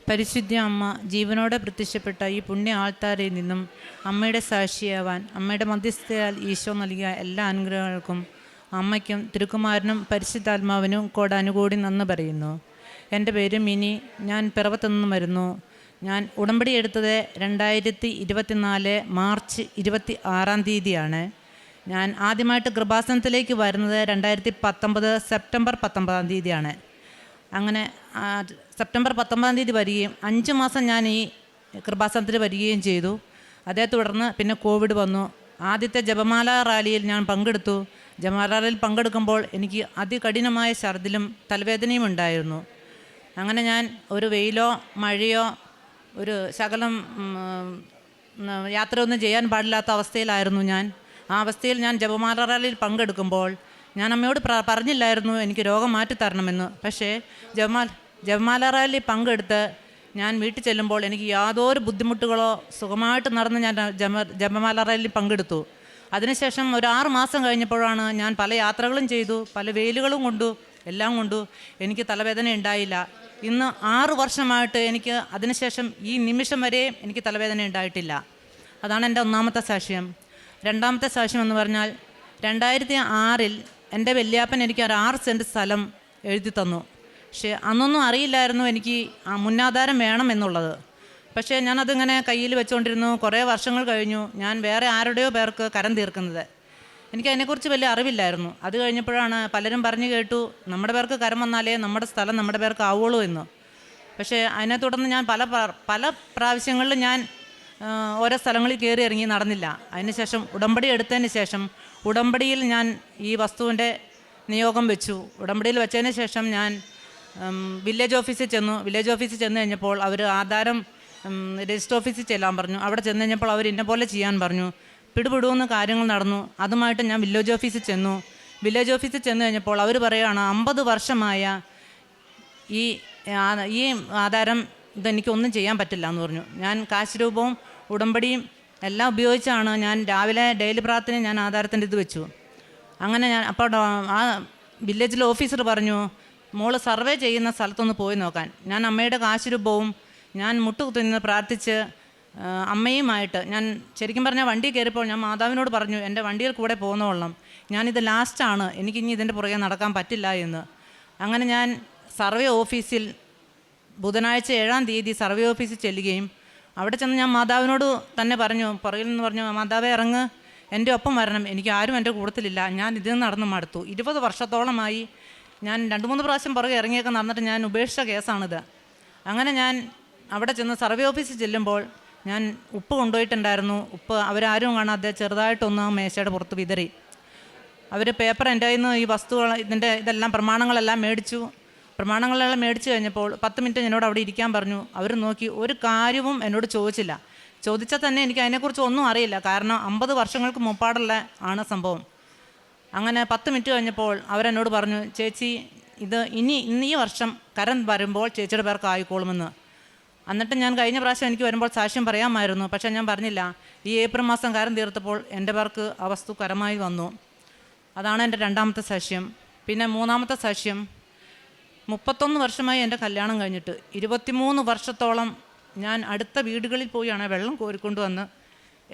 പരിശുദ്ധ അമ്മ ജീവനോടെ പ്രത്യക്ഷപ്പെട്ട ഈ പുണ്യ ആൾത്താരിൽ നിന്നും അമ്മയുടെ സാക്ഷിയാവാൻ അമ്മയുടെ മധ്യസ്ഥയാൽ ഈശോ നൽകിയ എല്ലാ അനുഗ്രഹങ്ങൾക്കും അമ്മയ്ക്കും തിരുക്കുമാരനും പരിശുദ്ധാത്മാവിനും കോടാനുകൂടി നന്ദി പറയുന്നു. എൻ്റെ പേര് മിനി. ഞാൻ പിറവത്തുനിന്ന് വരുന്നു. ഞാൻ ഉടമ്പടി എടുത്തത് 2024 മാർച്ച് 26 ഞാൻ ആദ്യമായിട്ട് കൃപാസനത്തിലേക്ക് വരുന്നത് 2019 സെപ്റ്റംബർ 19 അങ്ങനെ സെപ്റ്റംബർ 19 വരികയും 5 മാസം ഞാൻ ഈ കൃപാസനത്തിൽ വരികയും ചെയ്തു. അതേ തുടർന്ന് പിന്നെ കോവിഡ് വന്നു. ആദ്യത്തെ ജപമാല റാലിയിൽ ഞാൻ പങ്കെടുത്തു. ജപമാല റാലിയിൽ പങ്കെടുക്കുമ്പോൾ എനിക്ക് അതികഠിനമായ ഛർദിലും തലവേദനയും ഉണ്ടായിരുന്നു. അങ്ങനെ ഞാൻ ഒരു വെയിലോ മഴയോ ഒരു ശകലം യാത്രയൊന്നും ചെയ്യാൻ പാടില്ലാത്ത അവസ്ഥയിലായിരുന്നു ഞാൻ. ആ അവസ്ഥയിൽ ഞാൻ ജപമാല റാലിയിൽ പങ്കെടുക്കുമ്പോൾ ഞാൻ അമ്മയോട് പറഞ്ഞില്ലായിരുന്നു എനിക്ക് രോഗം മാറ്റിത്തരണമെന്ന്. പക്ഷേ ജപമാല റാലിയിൽ പങ്കെടുത്ത് ഞാൻ വീട്ടിൽ ചെല്ലുമ്പോൾ എനിക്ക് യാതൊരു ബുദ്ധിമുട്ടുകളോ സുഖമായിട്ട് നടന്ന് ഞാൻ ജപമാല റാലിയിൽ പങ്കെടുത്തു. അതിനുശേഷം ഒരു 6 മാസം കഴിഞ്ഞപ്പോഴാണ് ഞാൻ പല യാത്രകളും ചെയ്തു, പല വെയിലുകളും കൊണ്ടു, എല്ലാം കൊണ്ടു എനിക്ക് തലവേദന ഉണ്ടായില്ല. ഇന്ന് 6 വർഷമായിട്ട് എനിക്ക് അതിനുശേഷം ഈ നിമിഷം വരെയും എനിക്ക് തലവേദന ഉണ്ടായിട്ടില്ല. അതാണ് എൻ്റെ ഒന്നാമത്തെ സാക്ഷ്യം. രണ്ടാമത്തെ സാക്ഷ്യം എന്ന് പറഞ്ഞാൽ 2006 എൻ്റെ വല്യാപ്പൻ എനിക്ക് ഒരു 6 സെൻറ്റ് സ്ഥലം എഴുതി തന്നു. പക്ഷേ അന്നൊന്നും അറിയില്ലായിരുന്നു എനിക്ക് മുന്നാധാരം വേണം എന്നുള്ളത്. പക്ഷേ ഞാനതിങ്ങനെ കയ്യിൽ വെച്ചുകൊണ്ടിരുന്നു. കുറേ വർഷങ്ങൾ കഴിഞ്ഞു ഞാൻ വേറെ ആരുടെയോ പേർക്ക് കരം തീർക്കുന്നത്. എനിക്ക് അതിനെക്കുറിച്ച് വലിയ അറിവില്ലായിരുന്നു. അത് കഴിഞ്ഞപ്പോഴാണ് പലരും പറഞ്ഞു കേട്ടു നമ്മുടെ പേർക്ക് കരം വന്നാലേ നമ്മുടെ സ്ഥലം നമ്മുടെ പേർക്ക് ആവുള്ളൂ എന്ന്. പക്ഷേ അതിനെ തുടർന്ന് ഞാൻ പല പ്രാവശ്യങ്ങളിലും ഞാൻ ഓരോ സ്ഥലങ്ങളിൽ കയറി ഇറങ്ങി നടന്നില്ല. അതിനുശേഷം ഉടമ്പടി എടുത്തതിന് ശേഷം ഉടമ്പടിയിൽ ഞാൻ ഈ വസ്തുവിൻ്റെ നിയോഗം വെച്ചു. ഉടമ്പടിയിൽ വെച്ചതിന് ശേഷം ഞാൻ വില്ലേജ് ഓഫീസിൽ ചെന്നു. വില്ലേജ് ഓഫീസിൽ ചെന്ന് കഴിഞ്ഞപ്പോൾ അവർ ആധാരം രജിസ്റ്റർ ഓഫീസിൽ ചെല്ലാൻ പറഞ്ഞു. അവിടെ ചെന്ന് കഴിഞ്ഞപ്പോൾ അവർ ഇന്ന പോലെ ചെയ്യാൻ പറഞ്ഞു. പിടിപിടുമെന്ന് കാര്യങ്ങൾ നടന്നു. അതുമായിട്ട് ഞാൻ വില്ലേജ് ഓഫീസിൽ ചെന്നു. വില്ലേജ് ഓഫീസിൽ ചെന്ന് കഴിഞ്ഞപ്പോൾ അവർ പറയുകയാണ് 50 വർഷമായ ഈ ആധാരം ഇതെനിക്കൊന്നും ചെയ്യാൻ പറ്റില്ല എന്ന് പറഞ്ഞു. ഞാൻ കാശ് രൂപവും ഉടമ്പടിയും എല്ലാം ഉപയോഗിച്ചാണ് ഞാൻ രാവിലെ ഡെയിലി പ്രാർത്ഥന ഞാൻ ആധാരത്തിൻ്റെ ഇത് വെച്ചു. അങ്ങനെ ഞാൻ അപ്പോൾ ആ വില്ലേജിലെ ഓഫീസർ പറഞ്ഞു മോള് സർവേ ചെയ്യുന്ന സ്ഥലത്തൊന്ന് പോയി നോക്കാൻ. ഞാൻ അമ്മയുടെ കാശ് രൂപവും ഞാൻ മുട്ടുകുത്തുനിന്ന് പ്രാർത്ഥിച്ച് അമ്മയുമായിട്ട് ഞാൻ ശരിക്കും പറഞ്ഞാൽ വണ്ടി കയറിയപ്പോൾ ഞാൻ മാതാവിനോട് പറഞ്ഞു എൻ്റെ വണ്ടിയിൽ കൂടെ പോകുന്നോളണം, ഞാനിത് ലാസ്റ്റാണ്, എനിക്കിനി ഇതിൻ്റെ പുറകെ നടക്കാൻ പറ്റില്ല എന്ന്. അങ്ങനെ ഞാൻ സർവേ ഓഫീസിൽ ബുധനാഴ്ച 7-ാം തീയതി സർവേ ഓഫീസിൽ ചെല്ലുകയും അവിടെ ചെന്ന് ഞാൻ മാതാവിനോട് തന്നെ പറഞ്ഞു, പുറകിൽ നിന്ന് പറഞ്ഞു മാതാവേ ഇറങ്ങ്, എൻ്റെ ഒപ്പം വരണം, എനിക്ക് ആരും എൻ്റെ കൂട്ടത്തിലില്ല, ഞാൻ ഇതിൽ നിന്ന് നടന്ന് മടുത്തു. 20 വർഷത്തോളമായി ഞാൻ 2-3 പ്രാവശ്യം പുറകെ ഇറങ്ങിയൊക്കെ നടന്നിട്ട് ഞാൻ ഉപേക്ഷിച്ച കേസാണിത്. അങ്ങനെ ഞാൻ അവിടെ ചെന്ന് സർവേ ഓഫീസിൽ ചെല്ലുമ്പോൾ ഞാൻ ഉപ്പ് കൊണ്ടുപോയിട്ടുണ്ടായിരുന്നു. ഉപ്പ് അവരാരും കാണാതെ ചെറുതായിട്ടൊന്ന് മേശയുടെ പുറത്ത് വിതറി. അവർ പേപ്പർ എൻ്റെ കയ്യിൽ നിന്ന് ഈ വസ്തുക്കൾ ഇതെല്ലാം പ്രമാണങ്ങളെല്ലാം മേടിച്ചു. പ്രമാണങ്ങളെല്ലാം മേടിച്ച് കഴിഞ്ഞപ്പോൾ 10 മിനിറ്റ് എന്നോട് അവിടെ ഇരിക്കാൻ പറഞ്ഞു. അവർ നോക്കി ഒരു കാര്യവും എന്നോട് ചോദിച്ചില്ല. ചോദിച്ചാൽ തന്നെ എനിക്ക് അതിനെക്കുറിച്ച് ഒന്നും അറിയില്ല. കാരണം 50 വർഷങ്ങൾക്ക് മുമ്പാടുള്ള ആണ് സംഭവം. അങ്ങനെ 10 മിനിറ്റ് കഴിഞ്ഞപ്പോൾ അവരെന്നോട് പറഞ്ഞു ചേച്ചി ഇത് ഇന്ന് ഈ വർഷം കരം വരുമ്പോൾ ചേച്ചിയുടെ പേർക്ക് ആയിക്കോളുമെന്ന്. എന്നിട്ട് ഞാൻ കഴിഞ്ഞ പ്രാവശ്യം എനിക്ക് വരുമ്പോൾ സാക്ഷ്യം പറയാമായിരുന്നു. പക്ഷേ ഞാൻ പറഞ്ഞില്ല. ഈ ഏപ്രിൽ മാസം കരം തീർത്തപ്പോൾ എൻ്റെ പേർക്ക് ആ വസ്തു കരമായി വന്നു. അതാണ് എൻ്റെ രണ്ടാമത്തെ സാക്ഷ്യം. പിന്നെ മൂന്നാമത്തെ സാക്ഷ്യം 31 വർഷമായി എൻ്റെ കല്യാണം കഴിഞ്ഞിട്ട് 23 വർഷത്തോളം ഞാൻ അടുത്ത വീടുകളിൽ പോയാണ് വെള്ളം കോരിക്കൊണ്ട് വന്ന്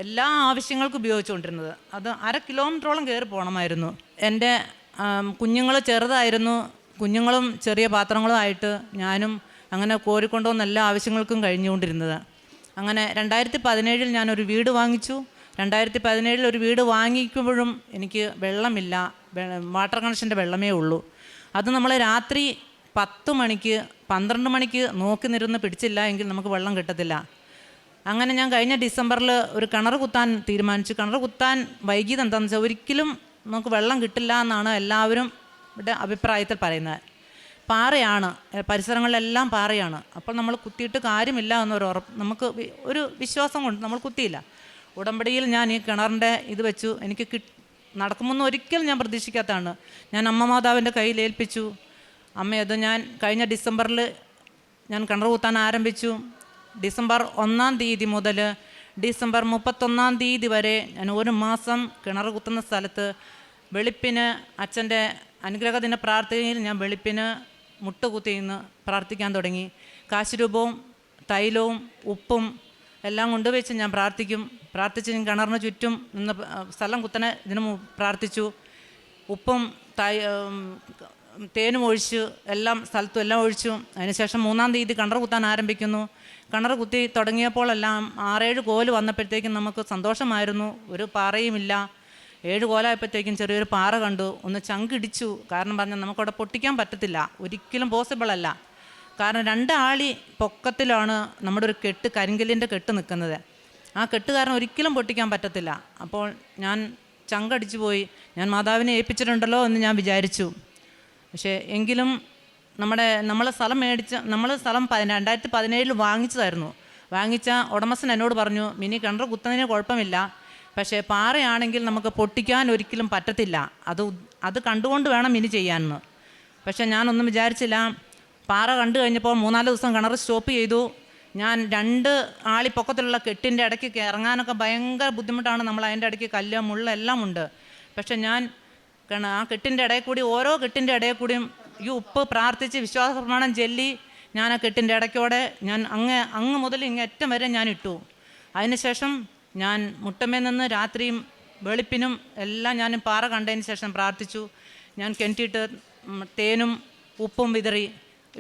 എല്ലാ ആവശ്യങ്ങൾക്കും ഉപയോഗിച്ചുകൊണ്ടിരുന്നത്. അത് 1/2 കിലോമീറ്ററോളം കയറി പോകണമായിരുന്നു. എൻ്റെ കുഞ്ഞുങ്ങൾ ചെറുതായിരുന്നു. കുഞ്ഞുങ്ങളും ചെറിയ പാത്രങ്ങളും ആയിട്ട് ഞാനും അങ്ങനെ കോരിക്കൊണ്ടുവന്ന എല്ലാ ആവശ്യങ്ങൾക്കും കഴിഞ്ഞുകൊണ്ടിരുന്നത്. അങ്ങനെ 2017 ഞാനൊരു വീട് വാങ്ങിച്ചു. 2017 ഒരു വീട് വാങ്ങിക്കുമ്പോഴും എനിക്ക് വെള്ളമില്ല, വാട്ടർ കണക്ഷൻ്റെ വെള്ളമേ ഉള്ളൂ. അത് നമ്മൾ രാത്രി 10 മണിക്ക് 12 മണിക്ക് നോക്കി നിരുന്ന് പിടിച്ചില്ല എങ്കിൽ നമുക്ക് വെള്ളം കിട്ടത്തില്ല. അങ്ങനെ ഞാൻ കഴിഞ്ഞ ഡിസംബറിൽ ഒരു കിണർ കുത്താൻ തീരുമാനിച്ചു. കിണർ കുത്താൻ വൈകിയത് എന്താണെന്ന് വെച്ചാൽ ഒരിക്കലും നമുക്ക് വെള്ളം കിട്ടില്ല എന്നാണ് എല്ലാവരും ഇവിടെ അഭിപ്രായത്തിൽ പറയുന്നത്. പാറയാണ്, പരിസരങ്ങളിലെല്ലാം പാറയാണ്. അപ്പോൾ നമ്മൾ കുത്തിയിട്ട് കാര്യമില്ല എന്നൊരു നമുക്ക് ഒരു വിശ്വാസം കൊണ്ട് നമ്മൾ കുത്തിയില്ല. ഉടമ്പടിയിൽ ഞാൻ ഈ കിണറിൻ്റെ ഇത് വെച്ചു. എനിക്ക് നടക്കുമെന്ന് ഒരിക്കലും ഞാൻ പ്രതീക്ഷിക്കാത്തതാണ്. ഞാൻ അമ്മ മാതാവിൻ്റെ കയ്യിൽ ഏൽപ്പിച്ചു. അമ്മയത് ഞാൻ കഴിഞ്ഞ ഡിസംബറിൽ ഞാൻ കിണർ കുത്താൻ ആരംഭിച്ചു. ഡിസംബർ 1-ാം തീയതി മുതൽ ഡിസംബർ 31-ാം തീയതി വരെ ഞാൻ 1 മാസം കിണർ കുത്തുന്ന സ്ഥലത്ത് വെളുപ്പിന് അച്ഛൻ്റെ അനുഗ്രഹദിന പ്രാർത്ഥനയിൽ ഞാൻ വെളുപ്പിന് മുട്ടുകുത്തി നിന്ന് പ്രാർത്ഥിക്കാൻ തുടങ്ങി. കാശ് രൂപവും തൈലവും ഉപ്പും എല്ലാം കൊണ്ടുവച്ച് ഞാൻ പ്രാർത്ഥിച്ച് ഞാൻ കിണറിന് ചുറ്റും നിന്ന് സ്ഥലം കുത്തനെ പ്രാർത്ഥിച്ചു. ഉപ്പും തേനും ഒഴിച്ച് എല്ലാം സ്ഥലത്തും എല്ലാം ഒഴിച്ചു. അതിനുശേഷം 3-ാം തീയതി കിണർ കുത്താൻ ആരംഭിക്കുന്നു. കിണർ കുത്തി തുടങ്ങിയപ്പോഴെല്ലാം 6-7 കോല് വന്നപ്പോഴത്തേക്കും നമുക്ക് സന്തോഷമായിരുന്നു. ഒരു പാറയുമില്ല. 7 കോലായപ്പോഴത്തേക്കും ചെറിയൊരു പാറ കണ്ടു. ഒന്ന് ചങ്കിടിച്ചു. കാരണം പറഞ്ഞാൽ നമുക്കവിടെ പൊട്ടിക്കാൻ പറ്റത്തില്ല, ഒരിക്കലും പോസിബിളല്ല. കാരണം 2 ആളി പൊക്കത്തിലാണ് നമ്മുടെ ഒരു കെട്ട്, കരിങ്കല്ലിൻ്റെ കെട്ട് നിൽക്കുന്നത്. ആ കെട്ട് കാരണം ഒരിക്കലും പൊട്ടിക്കാൻ പറ്റത്തില്ല. അപ്പോൾ ഞാൻ ചങ്കടിച്ചു പോയി. ഞാൻ മാതാവിനെ ഏൽപ്പിച്ചിട്ടുണ്ടല്ലോ എന്ന് ഞാൻ വിചാരിച്ചു. പക്ഷേ എങ്കിലും നമ്മൾ സ്ഥലം 2017 വാങ്ങിച്ചതായിരുന്നു. വാങ്ങിച്ച ഉടമസ്ഥൻ എന്നോട് പറഞ്ഞു, മിനി കിണർ കുത്തുന്നതിന് കുഴപ്പമില്ല, പക്ഷേ പാറയാണെങ്കിൽ നമുക്ക് പൊട്ടിക്കാൻ ഒരിക്കലും പറ്റത്തില്ല, അത് കണ്ടുകൊണ്ട് വേണം മിനി ചെയ്യാമെന്ന്. പക്ഷേ ഞാനൊന്നും വിചാരിച്ചില്ല. പാറ കണ്ടു കഴിഞ്ഞപ്പോൾ 3-4 ദിവസം കിണർ സ്റ്റോപ്പ് ചെയ്തു. ഞാൻ 2 ആളി പൊക്കത്തിലുള്ള കെട്ടിൻ്റെ ഇടയ്ക്ക് ഇറങ്ങാനൊക്കെ ഭയങ്കര ബുദ്ധിമുട്ടാണ്. നമ്മൾ അതിൻ്റെ ഇടയ്ക്ക് കല്ല് മുള്ള എല്ലാം ഉണ്ട്. പക്ഷെ ഞാൻ ആ കെട്ടിൻ്റെ ഇടയിൽ കൂടി, ഓരോ കെട്ടിൻ്റെ ഇടയിൽ കൂടിയും ഈ ഉപ്പ് പ്രാർത്ഥിച്ച് വിശ്വാസ പ്രമാണം ചൊല്ലി ഞാൻ ആ കെട്ടിൻ്റെ ഇടയ്ക്കോടെ ഞാൻ അങ്ങ് മുതൽ അറ്റം വരെ ഞാൻ ഇട്ടു. അതിനുശേഷം ഞാൻ മുട്ടമേ നിന്ന് രാത്രിയും വെളുപ്പിനും എല്ലാം ഞാൻ പാറ കണ്ടതിന് ശേഷം പ്രാർത്ഥിച്ചു. ഞാൻ കിണറ്റിയിട്ട് തേനും ഉപ്പും വിതറി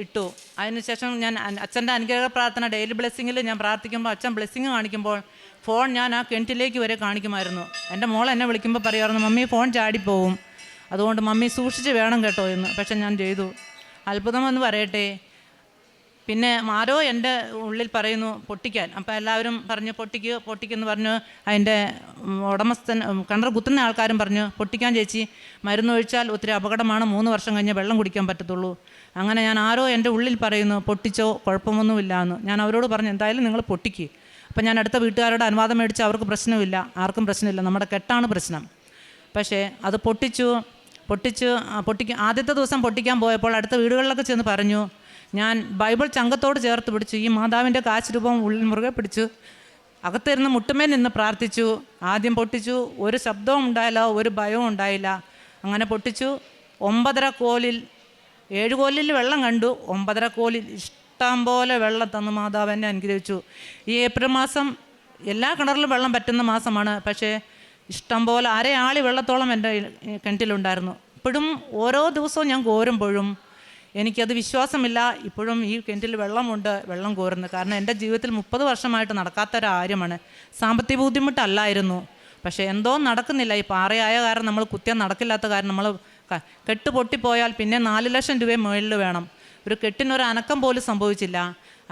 ഇട്ടു. അതിനുശേഷം ഞാൻ അച്ഛൻ്റെ അനുഗ്രഹ പ്രാർത്ഥന ഡെയിലി ബ്ലെസ്സിങ്ങിൽ ഞാൻ പ്രാർത്ഥിക്കുമ്പോൾ അച്ഛൻ ബ്ലെസ്സിങ് കാണിക്കുമ്പോൾ ഫോൺ ഞാൻ ആ കിണറ്റിലേക്ക് വരെ കാണിക്കുമായിരുന്നു. എൻ്റെ മോൾ എന്നെ വിളിക്കുമ്പോൾ പറയുമായിരുന്നു, മമ്മി ഫോൺ ചാടിപ്പോവും, അതുകൊണ്ട് മമ്മി സൂക്ഷിച്ച് വേണം കേട്ടോ എന്ന്. പക്ഷെ ഞാൻ ചെയ്തു. അത്ഭുതമെന്ന് പറയട്ടെ. പിന്നെ ആരോ എൻ്റെ ഉള്ളിൽ പറയുന്നു പൊട്ടിക്കാൻ. അപ്പോൾ എല്ലാവരും പറഞ്ഞു പൊട്ടിക്കെന്ന് പറഞ്ഞു. അതിൻ്റെ ഉടമസ്ഥൻ കിണർ കുത്തുന്ന ആൾക്കാരും പറഞ്ഞു, പൊട്ടിക്കാൻ ചേച്ചി, മരുന്നൊഴിച്ചാൽ ഒത്തിരി അപകടമാണ്, 3 വർഷം കഴിഞ്ഞ് വെള്ളം കുടിക്കാൻ പറ്റത്തുള്ളൂ. അങ്ങനെ ഞാൻ ആരോ എൻ്റെ ഉള്ളിൽ പറയുന്നു പൊട്ടിച്ചോ കുഴപ്പമൊന്നുമില്ല എന്ന്. ഞാൻ അവരോട് പറഞ്ഞു, എന്തായാലും നിങ്ങൾ പൊട്ടിക്ക്. അപ്പം ഞാൻ അടുത്ത വീട്ടുകാരോട് അനുവാദം മേടിച്ച് അവർക്ക് പ്രശ്നമില്ല, ആർക്കും പ്രശ്നമില്ല, നമ്മുടെ കെട്ടാണ് പ്രശ്നം. പക്ഷേ അത് പൊട്ടിച്ചു. ആദ്യത്തെ ദിവസം പൊട്ടിക്കാൻ പോയപ്പോൾ അടുത്ത വീടുകളിലൊക്കെ ചെന്ന് പറഞ്ഞു, ഞാൻ ബൈബിൾ ചങ്കത്തോട് ചേർത്ത് പിടിച്ചു, ഈ മാതാവിൻ്റെ കാശ് രൂപം ഉള്ളിൽ മുറുകെ പിടിച്ചു, അകത്തിരുന്ന് മുട്ടുമേൽ നിന്ന് പ്രാർത്ഥിച്ചു. ആദ്യം പൊട്ടിച്ചു, ഒരു ശബ്ദവും ഉണ്ടായില്ല, ഒരു ഭയവും ഉണ്ടായില്ല. അങ്ങനെ പൊട്ടിച്ചു. 9.5 കോലിൽ 7 കോലിൽ വെള്ളം കണ്ടു. 9.5 കോലിൽ ഇഷ്ടം പോലെ വെള്ളം തന്നു മാതാവ് എന്നെ അനുഗ്രഹിച്ചു. ഈ ഏപ്രിൽ മാസം എല്ലാ കിണറിലും വെള്ളം പറ്റുന്ന മാസമാണ്. പക്ഷേ ഇഷ്ടം പോലെ 1/2 ആളി വെള്ളത്തോളം എൻ്റെ കിണറ്റിലുണ്ടായിരുന്നു. ഇപ്പോഴും ഓരോ ദിവസവും ഞാൻ കോരുമ്പോഴും എനിക്കത് വിശ്വാസമില്ല. ഇപ്പോഴും ഈ കിണറ്റിൽ വെള്ളമുണ്ട്, വെള്ളം കോരുന്നത്. കാരണം എൻ്റെ ജീവിതത്തിൽ 30 വർഷമായിട്ട് നടക്കാത്തൊരു കാര്യമാണ്. സാമ്പത്തിക ബുദ്ധിമുട്ടല്ലായിരുന്നു, പക്ഷേ എന്തോ നടക്കുന്നില്ല. ഈ പാറയായ കാരണം നമ്മൾ കുത്തിയാൽ നടക്കില്ലാത്ത കാരണം നമ്മൾ കെട്ട് പൊട്ടിപ്പോയാൽ പിന്നെ 4 ലക്ഷം രൂപ മുകളിൽ വേണം. ഒരു കെട്ടിനൊരു അനക്കം പോലും സംഭവിച്ചില്ല.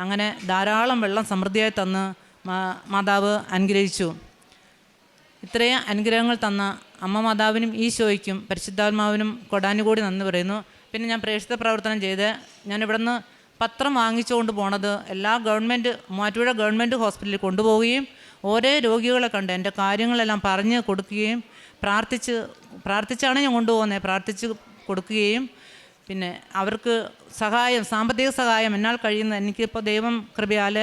അങ്ങനെ ധാരാളം വെള്ളം സമൃദ്ധിയായി തന്ന് മാതാവ് അനുഗ്രഹിച്ചു. ഇത്രയും അനുഗ്രഹങ്ങൾ തന്ന അമ്മ മാതാവിനും ഈശോയ്ക്കും പരിശുദ്ധാത്മാവിനും കൊടാനുകൂടി നന്ദി പറയുന്നു. പിന്നെ ഞാൻ പ്രേക്ഷിത പ്രവർത്തനം ചെയ്ത് ഞാൻ ഇവിടുന്ന് പത്രം വാങ്ങിച്ചുകൊണ്ട് പോണത് എല്ലാ മൂവാറ്റുപുഴ ഗവൺമെൻറ് ഹോസ്പിറ്റലിൽ കൊണ്ടുപോവുകയും ഓരോ രോഗികളെ കണ്ട് എൻ്റെ കാര്യങ്ങളെല്ലാം പറഞ്ഞ് കൊടുക്കുകയും പ്രാർത്ഥിച്ചാണ് ഞാൻ കൊണ്ടുപോകുന്നത്. പ്രാർത്ഥിച്ച് കൊടുക്കുകയും പിന്നെ അവർക്ക് സാമ്പത്തിക സഹായം എന്നാൽ കഴിയുന്ന, എനിക്കിപ്പോൾ ദൈവം കൃപയാൽ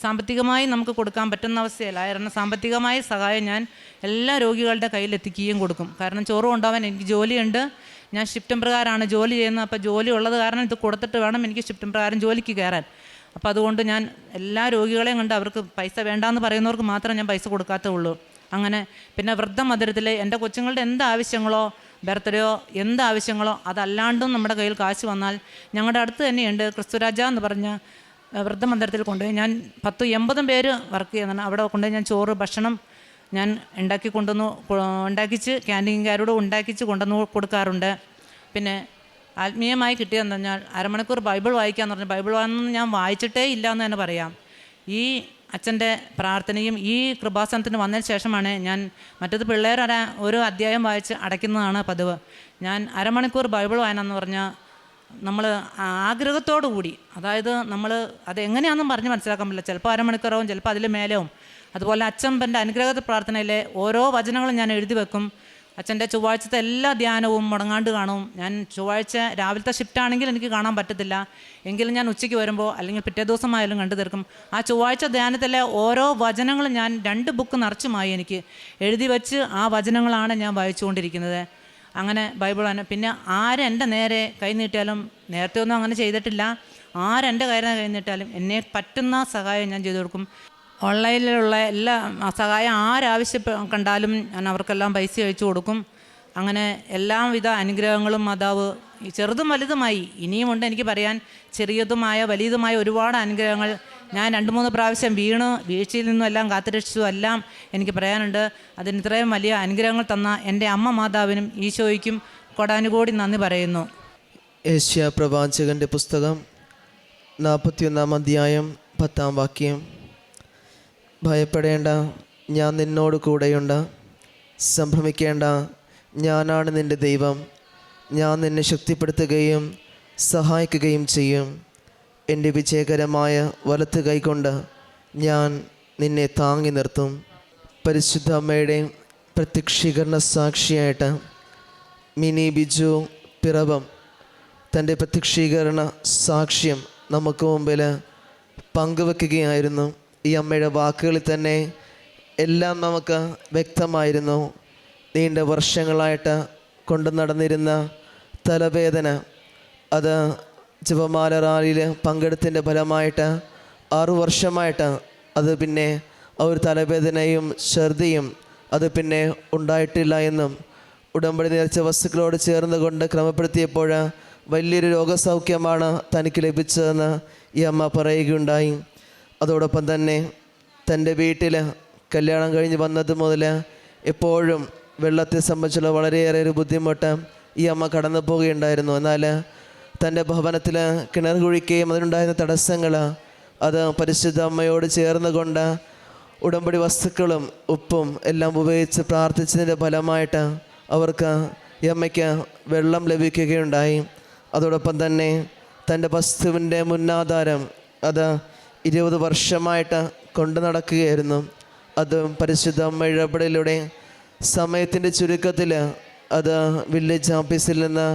സാമ്പത്തികമായി നമുക്ക് കൊടുക്കാൻ പറ്റുന്ന അവസ്ഥയിലായിരുന്നു. സാമ്പത്തികമായ സഹായം ഞാൻ എല്ലാ രോഗികളുടെ കയ്യിലെത്തിക്കുകയും കൊടുക്കും. കാരണം ചോറ് കൊണ്ടുപോകാൻ എനിക്ക് ജോലിയുണ്ട്. ഞാൻ ഷിഫ്റ്റും പ്രകാരമാണ് ജോലി ചെയ്യുന്നത്. അപ്പോൾ ജോലി ഉള്ളത് കാരണം ഇത് കൊടുത്തിട്ട് വേണം എനിക്ക് ഷിഫ്റ്റും പ്രകാരം ജോലിക്ക് കയറാൻ. അപ്പോൾ അതുകൊണ്ട് ഞാൻ എല്ലാ രോഗികളെയും കണ്ട് അവർക്ക് പൈസ വേണ്ടാന്ന് പറയുന്നവർക്ക് മാത്രം ഞാൻ പൈസ കൊടുക്കാത്തേ ഉള്ളൂ. അങ്ങനെ പിന്നെ വൃദ്ധമന്ദിരത്തിൽ എൻ്റെ കൊച്ചുങ്ങളുടെ എന്താവശ്യങ്ങളോ ബർത്ത്ഡേയോ എന്താവശ്യങ്ങളോ അതല്ലാണ്ടും നമ്മുടെ കയ്യിൽ കാശ് വന്നാൽ ഞങ്ങളുടെ അടുത്ത് തന്നെയുണ്ട് ക്രിസ്തുരാജ എന്ന് പറഞ്ഞ വൃദ്ധമന്ദിരത്തിൽ കൊണ്ടുപോയി ഞാൻ 10-80 പേര് വർക്ക് ചെയ്യുന്നതാണ്. അവിടെ കൊണ്ടുപോയി ഞാൻ ചോറ് ഭക്ഷണം ഞാൻ ഉണ്ടാക്കിച്ച് ക്യാൻറ്റീൻകാരോട് ഉണ്ടാക്കിച്ച് കൊടുക്കാറുണ്ട്. പിന്നെ ആത്മീയമായി കിട്ടിയതെന്ന് പറഞ്ഞാൽ 1/2 മണിക്കൂർ ബൈബിൾ വായിക്കാമെന്ന് പറഞ്ഞാൽ ബൈബിൾ ഞാൻ വായിച്ചിട്ടേ ഇല്ല എന്ന് തന്നെ പറയാം. ഈ അച്ഛൻ്റെ പ്രാർത്ഥനയും ഈ കൃപാസനത്തിന് വന്നതിന് ശേഷമാണ് ഞാൻ മറ്റത് പിള്ളേർ ഒരു അധ്യായം വായിച്ച് അടയ്ക്കുന്നതാണ് പതിവ്. ഞാൻ 1/2 മണിക്കൂർ ബൈബിൾ വായന പറഞ്ഞാൽ നമ്മൾ ആഗ്രഹത്തോടു കൂടി, അതായത് നമ്മൾ അതെങ്ങനെയാണെന്നും പറഞ്ഞ് മനസ്സിലാക്കാൻ പറ്റില്ല. ചിലപ്പോൾ 1/2 മണിക്കൂറാവും, ചിലപ്പോൾ അതിൽ മേലെയും. അതുപോലെ അച്ഛൻ്റെ അനുഗ്രഹ പ്രാർത്ഥനയിലെ ഓരോ വചനങ്ങളും ഞാൻ എഴുതി വെക്കും. അച്ഛൻ്റെ ചൊവ്വാഴ്ചത്തെ എല്ലാ ധ്യാനവും മുടങ്ങാണ്ട് കാണും. ഞാൻ ചൊവ്വാഴ്ച രാവിലത്തെ ഷിഫ്റ്റാണെങ്കിൽ എനിക്ക് കാണാൻ പറ്റത്തില്ല, എങ്കിലും ഞാൻ ഉച്ചയ്ക്ക് വരുമ്പോൾ അല്ലെങ്കിൽ പിറ്റേ ദിവസമായാലും കണ്ടു തീർക്കും. ആ ചൊവ്വാഴ്ച ധ്യാനത്തിലെ ഓരോ വചനങ്ങളും ഞാൻ 2 ബുക്ക് നിറച്ചുമായി എനിക്ക് എഴുതി വെച്ച് ആ വചനങ്ങളാണ് ഞാൻ വായിച്ചുകൊണ്ടിരിക്കുന്നത്. അങ്ങനെ ബൈബിളാണ്. പിന്നെ ആരെൻ്റെ നേരെ കൈ നീട്ടിയാലും, നേരത്തെ ഒന്നും അങ്ങനെ ചെയ്തിട്ടില്ല, ആരെൻ്റെ കാര്യം കഴിഞ്ഞിട്ടാലും എന്നെ പറ്റുന്ന സഹായം ഞാൻ ചെയ്തു കൊടുക്കും. ഓൺലൈനിലുള്ള എല്ലാ സഹായം കണ്ടാലും ഞാൻ അവർക്കെല്ലാം പൈസ അയച്ചു കൊടുക്കും. അങ്ങനെ എല്ലാവിധ അനുഗ്രഹങ്ങളും മാതാവ് ചെറുതും വലുതുമായി ഇനിയുമുണ്ട് എനിക്ക് പറയാൻ. ചെറിയതുമായ വലിയതുമായ ഒരുപാട് അനുഗ്രഹങ്ങൾ. ഞാൻ 2-3 പ്രാവശ്യം വീഴ്ചയിൽ നിന്നും എല്ലാം കാത്തുരക്ഷിച്ചു എല്ലാം എനിക്ക് പറയാനുണ്ട്. അതിന് ഇത്രയും വലിയ അനുഗ്രഹങ്ങൾ തന്ന എൻ്റെ അമ്മ മാതാവിനും ഈശോയ്ക്കും കോടാനുകോടി നന്ദി പറയുന്നു. ഏഷ്യാ പ്രവാചകൻ്റെ പുസ്തകം 41-ാം അധ്യായം 10-ാം വാക്യം. ഭയപ്പെടേണ്ട, ഞാൻ നിന്നോട് കൂടെയുണ്ട്. സംഭ്രമിക്കേണ്ട, ഞാനാണ് നിൻ്റെ ദൈവം. ഞാൻ നിന്നെ ശക്തിപ്പെടുത്തുകയും സഹായിക്കുകയും ചെയ്യും. എൻ്റെ വിജയകരമായ വലത്ത് കൈകൊണ്ട് ഞാൻ നിന്നെ താങ്ങി നിർത്തും. പരിശുദ്ധ അമ്മയുടെ പ്രത്യക്ഷീകരണ സാക്ഷിയായിട്ട് മിനി ബിജു പിറവം തൻ്റെ പ്രത്യക്ഷീകരണ സാക്ഷ്യം നമുക്ക് മുമ്പിൽ പങ്കുവെക്കുകയായിരുന്നു. ഈ അമ്മയുടെ വാക്കുകളിൽ തന്നെ എല്ലാം നമുക്ക് വ്യക്തമായിരുന്നു. നീണ്ട വർഷങ്ങളായിട്ട് കൊണ്ടു നടന്നിരുന്ന തലവേദന, അത് ജപമാല റാലിയിൽ പങ്കെടുത്തതിൻ്റെ ഫലമായിട്ട് 6 വർഷമായിട്ട് അത് പിന്നെ ഒരു തലവേദനയും ഛർദിയും അത് പിന്നെ ഉണ്ടായിട്ടില്ല എന്നും ഉടമ്പടി നിറച്ച വസ്തുക്കളോട് ചേർന്നുകൊണ്ട് ക്രമപ്പെടുത്തിയപ്പോൾ വലിയൊരു രോഗസൗഖ്യമാണ് തനിക്ക് ലഭിച്ചതെന്ന് ഈ അമ്മ പറയുകയുണ്ടായി. അതോടൊപ്പം തന്നെ തൻ്റെ വീട്ടിൽ കല്യാണം കഴിഞ്ഞ് വന്നത് മുതൽ എപ്പോഴും വെള്ളത്തെ സംബന്ധിച്ചുള്ള വളരെയേറെ ഒരു ബുദ്ധിമുട്ട് ഈ അമ്മ കടന്നു പോവുകയുണ്ടായിരുന്നു. എന്നാൽ തൻ്റെ ഭവനത്തിൽ കിണർ കുഴിക്കുകയും അതിനുണ്ടായിരുന്ന തടസ്സങ്ങൾ അത് പരിശുദ്ധ അമ്മയോട് ചേർന്നുകൊണ്ട് ഉടമ്പടി വസ്തുക്കളും ഉപ്പും എല്ലാം ഉപയോഗിച്ച് പ്രാർത്ഥിച്ചതിൻ്റെ ഫലമായിട്ട് അവർക്ക് ഈ അമ്മയ്ക്ക് വെള്ളം ലഭിക്കുകയുണ്ടായി. അതോടൊപ്പം തന്നെ തൻ്റെ വസ്തുവിൻ്റെ മുന്നാധാരം അത് 20 വർഷമായിട്ട് കൊണ്ടു നടക്കുകയായിരുന്നു. അത് പരിശുദ്ധ അമ്മ ഇടപെടലിലൂടെ സമയത്തിൻ്റെ ചുരുക്കത്തിൽ അത് വില്ലേജ് ഓഫീസിൽ നിന്ന്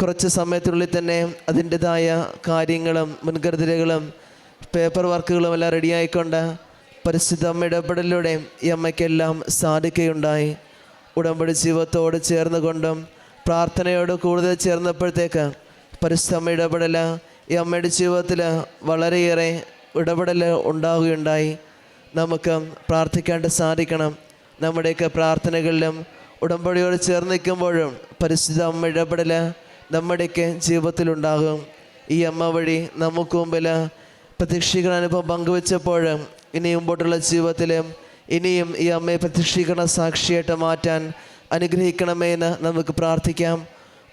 കുറച്ച് സമയത്തിനുള്ളിൽ തന്നെ അതിൻ്റെതായ കാര്യങ്ങളും മുൻകരുതലുകളും പേപ്പർ വർക്കുകളും എല്ലാം റെഡിയായിക്കൊണ്ട് പരിശുദ്ധ അമ്മ ഇടപെടലിലൂടെ ഈ അമ്മയ്ക്കെല്ലാം സാധിക്കുകയുണ്ടായി. ഉടമ്പടി ജീവിതത്തോട് ചേർന്നുകൊണ്ടും പ്രാർത്ഥനയോട് കൂടുതൽ ചേർന്നപ്പോഴത്തേക്ക് പരിശുദ്ധ അമ്മ ഇടപെടൽ ഈ അമ്മയുടെ ജീവിതത്തിൽ വളരെയേറെ ഇടപെടൽ ഉണ്ടാവുകയുണ്ടായി. നമുക്ക് പ്രാർത്ഥിക്കാണ്ട് സാധിക്കണം. നമ്മുടെയൊക്കെ പ്രാർത്ഥനകളിലും ഉടമ്പടിയോട് ചേർന്ന് നിൽക്കുമ്പോഴും പരിശുദ്ധ അമ്മ ഇടപെടൽ നമ്മുടെയൊക്കെ ജീവിതത്തിലുണ്ടാകും. ഈ അമ്മ വഴി നമുക്ക് മുമ്പിൽ പ്രത്യക്ഷീകരണ അനുഭവം പങ്കുവെച്ചപ്പോൾ ഇനി മുമ്പോട്ടുള്ള ജീവിതത്തിൽ ഇനിയും ഈ അമ്മയെ പ്രത്യക്ഷീകരണ സാക്ഷിയായിട്ട് മാറ്റാൻ അനുഗ്രഹിക്കണമേ എന്ന് നമുക്ക് പ്രാർത്ഥിക്കാം.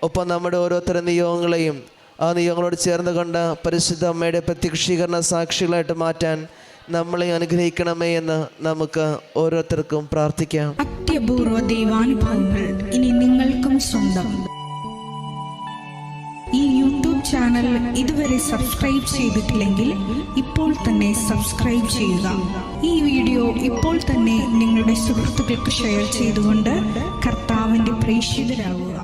ഒപ്പം നമ്മുടെ ഓരോരുത്തരുടെ നിയോഗങ്ങളെയും ആ നിയോഗങ്ങളോട് ചേർന്ന് കൊണ്ട് പരിശുദ്ധ അമ്മയുടെ പ്രത്യക്ഷീകരണ സാക്ഷികളായിട്ട് മാറ്റാൻ നമ്മളെ അനുഗ്രഹിക്കണമേ എന്ന് നമുക്ക് ഓരോരുത്തർക്കും പ്രാർത്ഥിക്കാം. അത്യപൂർവ ദൈവാനുഭവങ്ങൾ ഇനി നിങ്ങൾക്കും സ്വന്തം. ഈ യൂട്യൂബ് ചാനൽ ഇതുവരെ സബ്സ്ക്രൈബ് ചെയ്തിട്ടില്ലെങ്കിൽ ഇപ്പോൾ തന്നെ സബ്സ്ക്രൈബ് ചെയ്യുക. ഈ വീഡിയോ ഇപ്പോൾ തന്നെ നിങ്ങളുടെ സുഹൃത്തുക്കൾക്ക് ഷെയർ ചെയ്തുകൊണ്ട് കർത്താവിൻ്റെ പ്രേക്ഷിതരാകുക.